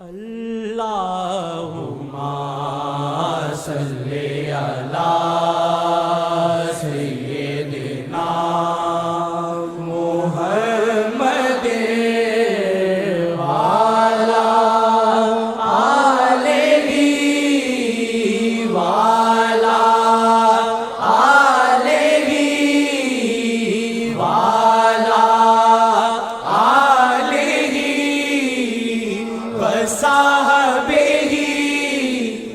اللہم صلی علی سیدنا محمد وعلی آلہ وعلی آلہ وعلی آلہ وصحبہ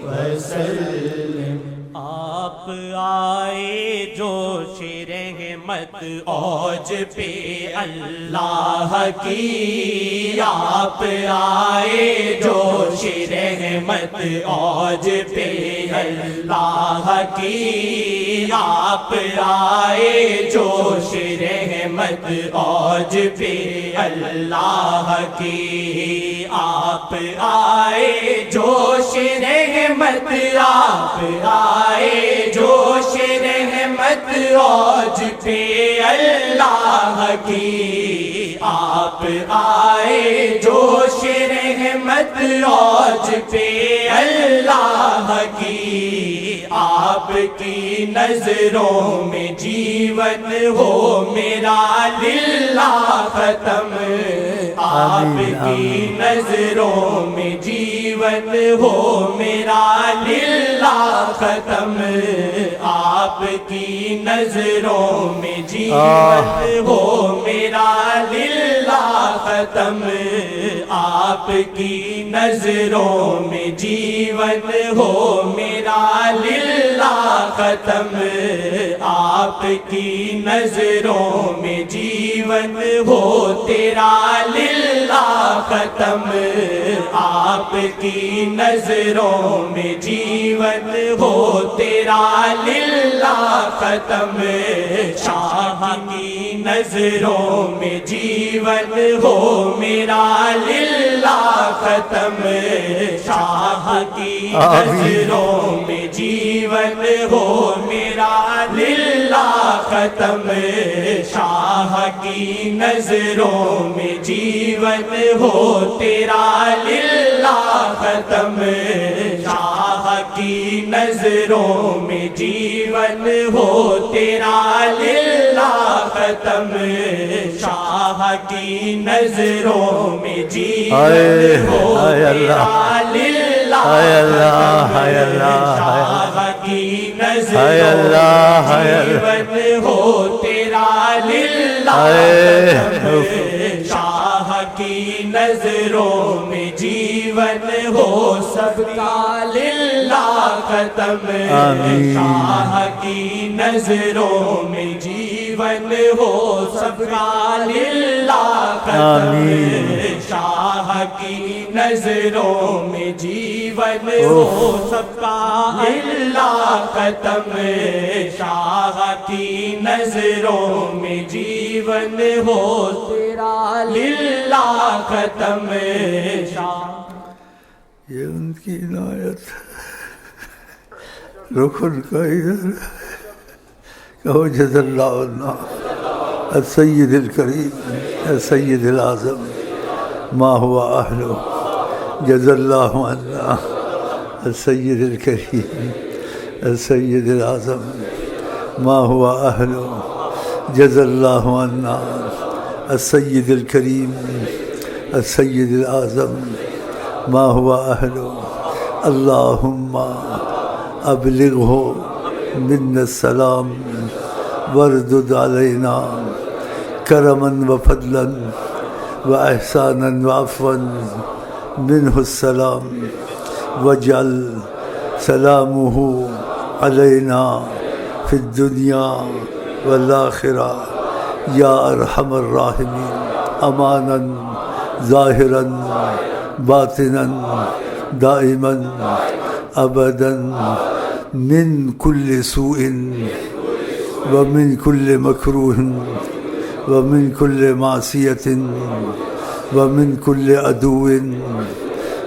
وسلم۔ آپ آئے جوش رحمت اوج پہ اللہ کی، آپ آئے جوش رحمت اوج پہ اللہ کی، آپ آئے جوش رحمت اوج پہ اللہ کی، آپ آئے جوش رحمت، آپ آئے جوش رحمت اوج پہ اللہ کی، آپ آئے جوش رحمت اوج پہ اللہ کی، آپ کی نظروں میں جیون ہو میرا للہ ختم، آپ کی نظروں میں جیون ہو میرا للہ ختم، آپ کی نظروں میں جیون ہو میرا للہ ختم، آپ کی نظروں میں جیون ہو میرا للہ ختم، آپ کی نظروں میں جیون ہو تیرا للہ ختم، آپ کی نظروں میں جیون ہو تیرا للہ ختم، شاہ کی نظروں میں جیون ہو میرا للہ ختم، شاہ کی نظروں میں جیون ہو میرا للہ ختم، شاہ کی نظروں میں جیون ہو تیرا للہ ختم، شاہ کی نظروں میں جیون ہو تیرا للہ ختم، شاہ کی نظروں میں جیون ہو تیرا للہ ختم، شاہ کی نظروں میں جیون ہو تیرا للہ ختم، شاہ کی نظروں میں جیون ہو سب کا للہ ختم، شاہ کی نظروں میں جیون ہو سب کا للہ ختم، شاہ کی نظروں میں جیون ہو سب کا للہ ختم، شاہ کی نظروں میں جیون ہو تیرا للہ ختم، شاہ۔ یہ ان کی عنایت رکن کا ادھر کہو جزا اللہ عنا السید الکریم السید العظم ما ہوا اہلہ، جزا اللہ عنا السید الکریم السید العظم ما ہوا اہلہ، جزا اللہ عنا السید الکریم السید العظم ما ہوا اہلہ، اللہم ابلغہ منا السلام واردد علینا کرما وفضلا واحسانا وعفوا منہ السلام، واجعل سلامہ علینا فی الدنیا والآخرہ یا ارحم الراحمین، امانا ظاہرا باطنا دائما ابدا من کل سوء ومن کل مکروہ ومن کل معصیۃ ومن کل عدو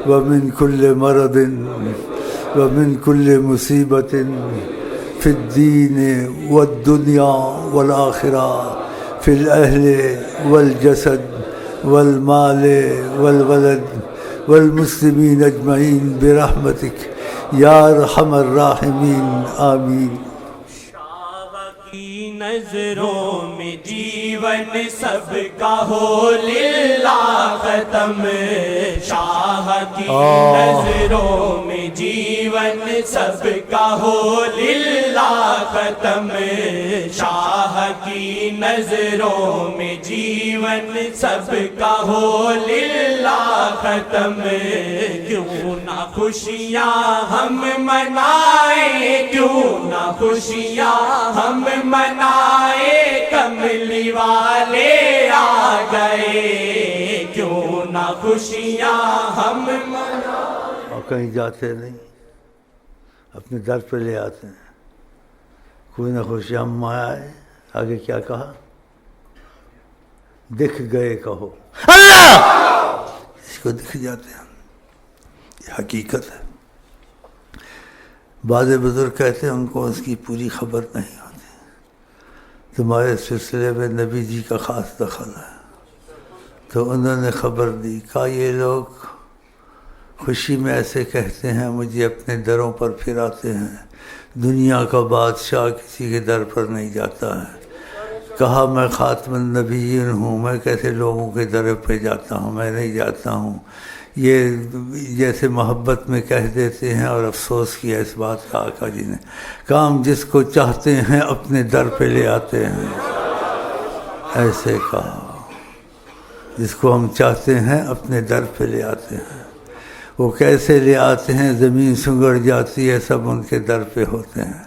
ومن کل مرض ومن کل مصیبت فی الدین والدنیا والآخرہ، فی الأہل والجسد والمال والولد والمسلمین اجمعین برحمتک یا ارحم الراحمین آمین۔ کی نظروں میں جیون سب کا ہو للہ ختم، شاہ کی نظروں میں جیون سب کا ہو للہ ختم، شاہ کی نظروں میں جیون سب کا ہو للہ ختم، کیوں نہ خوشیاں ہم منائیں، کیوں نہ خوشیاں ہم منائے، کملی والے آ گئے، کیوں نہ خوشیاں ہم منائے۔ اور کہیں جاتے نہیں، اپنے در پہ لے آتے ہیں، کوئی نہ خوشی ہم آئے۔ آگے کیا کہا؟ دکھ گئے کہو اللہ، اس کو دکھ جاتے ہیں، یہ حقیقت ہے۔ بعض بزرگ کہتے ہیں ان کو اس کی پوری خبر نہیں ہوتی۔ تمہارے سلسلے میں نبی جی کا خاص دخل ہے، تو انہوں نے خبر دی، کہا یہ لوگ خوشی میں ایسے کہتے ہیں مجھے اپنے دروں پر پھراتے ہیں، دنیا کا بادشاہ کسی کے در پر نہیں جاتا ہے۔ کہا میں خاتم النبیین ہوں، میں کیسے لوگوں کے در پہ جاتا ہوں، میں نہیں جاتا ہوں۔ یہ جیسے محبت میں کہہ دیتے ہیں، اور افسوس کیا اس بات کا آقا جی نے، کام جس کو چاہتے ہیں اپنے در پہ لے آتے ہیں، ایسے کہا جس کو ہم چاہتے ہیں اپنے در پہ لے آتے ہیں۔ وہ کیسے لے آتے ہیں؟ زمین سنگڑ جاتی ہے، سب ان کے در پہ ہوتے ہیں،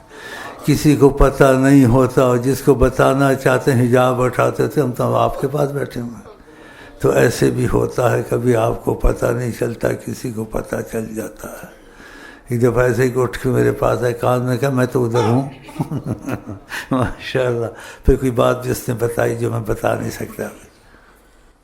کسی کو پتہ نہیں ہوتا، اور جس کو بتانا چاہتے ہیں حجاب اٹھاتے تھے، ہم تو آپ کے پاس بیٹھے ہوئے ہیں۔ تو ایسے بھی ہوتا ہے، کبھی آپ کو پتہ نہیں چلتا، کسی کو پتہ چل جاتا ہے۔ ایک دفعہ ایسے ہی اٹھ کے میرے پاس آئے، کہا میں کہا میں تو ادھر ہوں ماشاءاللہ۔ پھر کوئی بات بھی اس نے بتائی جو میں بتا نہیں سکتا۔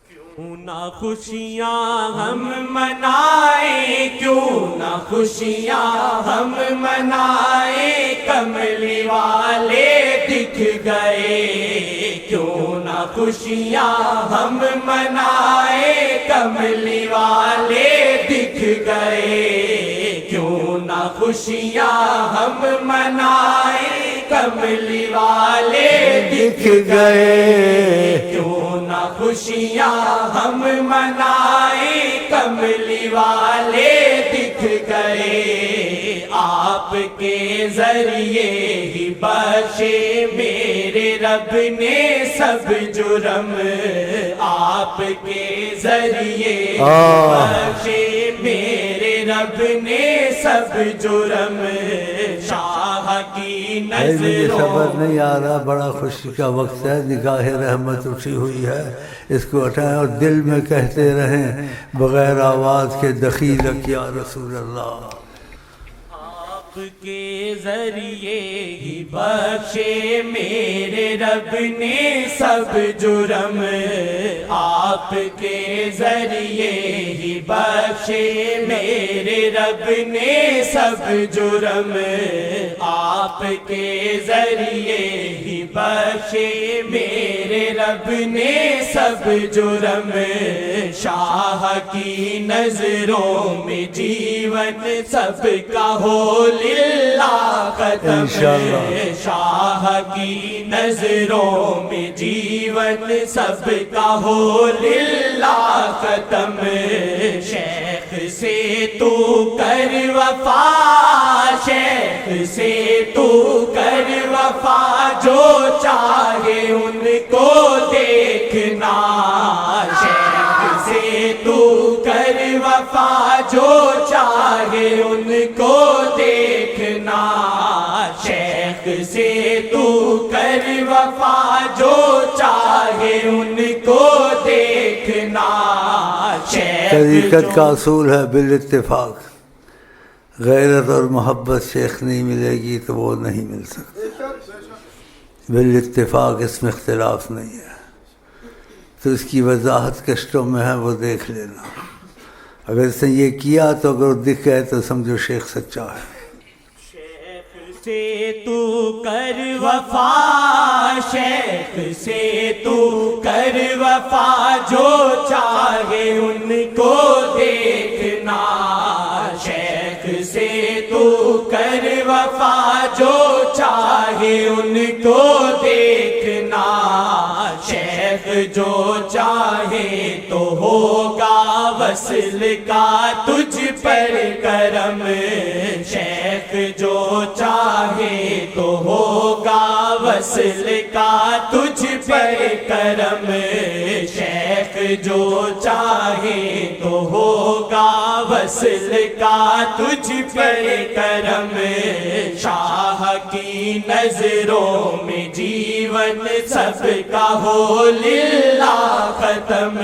کیوں نہ خوشیاں ہم منائیں، کیوں نہ خوشیاں ہم منائیں، کملی والے دکھ گئے، کیوں نہ خوشیاں ہم منائیں، کملی والے دکھ گئے، کیوں نہ خوشیاں ہم منائیں، کملی والے دکھ گئے، کیوں نہ خوشیاں ہم منائیں، کملی والے دکھ گئے۔ آپ کے ذریعے ہی بخشے میرے رب نے سب جرم، آپ کے ذریعے بخشے میرے رب نے سب جرم، شاہ کی مجھے نظروں صبر نہیں آ رہا، بڑا خوشی کا وقت ہے، نگاہ رحمت اٹھی ہوئی ہے، اس کو اٹھائیں اور دل میں کہتے رہیں بغیر آواز کے دخیلک یا رسول اللہ۔ آپ کے ذریعے ہی بخشے میرے رب نے سب جرم، آپ کے ذریعے ہی بخشے میرے رب نے سب جرم، آپ کے ذریعے ہی بخشے میرے رب نے سب جرم، شاہ کی نظروں میں جیون سب کا ہو للہ ختم، شاہ کی نظروں میں جیون سب کا ہو للہ ختم، شیخ سے تو کر وفا، شیخ سے تو کر وفا، جو چاہے ان کو دیکھنا، شیخ سے تو کر وفا، جو چاہے ان کو دیکھنا، شیخ سے تو کر وفا، جو چاہے ان کو دیکھنا، طریقت کا اصول ہے بالاتفاق، غیرت اور محبت شیخ نہیں ملے گی تو وہ نہیں مل سکتی، بالاتفاق اس میں اختلاف نہیں ہے۔ تو اس کی وضاحت کشتوں میں ہے، وہ دیکھ لینا۔ اگر اس نے یہ کیا تو اگر دکھ گئے تو سمجھو شیخ سچا ہے۔ شیخ سے تو کر وفا، شیخ سے تو کر وفا، جو چاہے ان کو دیکھ دیکھنا شیخ سے تو کر وفا جو چاہے ان کو دیکھنا شیخ جو چاہے تو ہوگا وصل کا تجھ پر کرم شیخ جو چاہے تو ہوگا وصل کا تجھ پر کرم شیخ جو چاہے تو ہوگا وصل کا تجھ پر کرم شاہ کی نظروں میں جیون سب کا ہو للہ ختم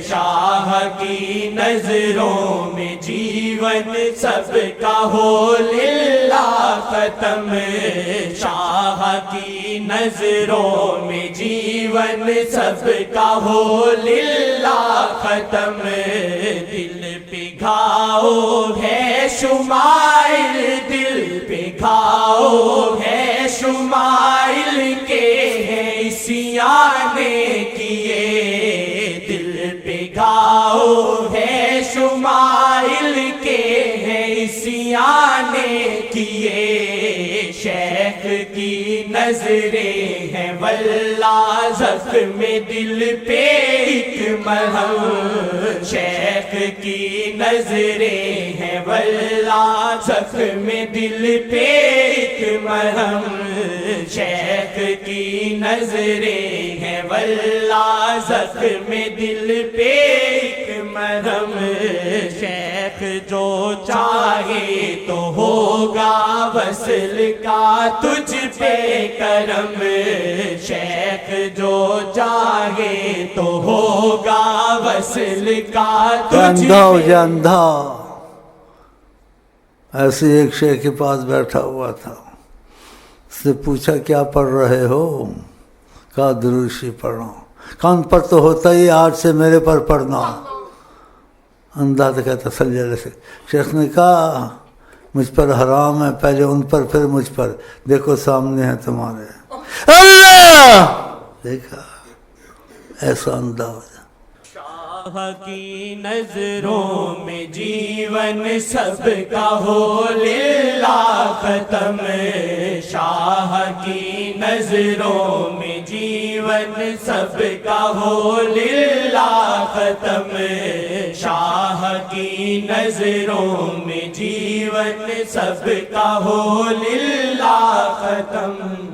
شاہ کی نظروں میں جیون سب کا ہو للہ ختم شاہ کی نظروں میں جیون سب کا ہو للہ ختم دل پہ گھاؤ ہے شمائل دل پہ گھاؤ ہے شمائل کے ہیں سیانے کیے دل پہ گھاؤ ہے شمائل کے ہیں سیانے کیے شیخ کی نظریں ہیں واللہ زخم دل پہ ایک مرہم شیخ کی نظریں ہیں واللہ زخم دل پہ ایک مرہم شیخ کی نظریں ہیں واللہ زخم دل پہ ایک مرہم شیخ جو چاہے تو ہوگا وصل کا تجھ پہ کرم شیخ جو چاہے تو ہوگا وصل کا تجھ اندھا ہو جائے اندھا ایسے ایک شیخ کے پاس بیٹھا ہوا تھا اس نے پوچھا کیا پڑھ رہے ہو کہا درود شریف پڑھ رہا ہوں کان پر تو ہوتا ہی آج سے میرے پر پڑھنا اندھا تو کہتا سلجھے سے شیخ نے کہا مجھ پر حرام ہے پہلے ان پر پھر مجھ پر دیکھو سامنے ہے تمہارے اللہ دیکھا ایسا اندھا ہو جائے شاہ کی نظروں میں جیون سب کا ہو للہ ختم شاہ کی نظروں میں جیون سب کا ہو للہ ختم شاہ کی نظروں میں جیون سب کا ہو للہ ختم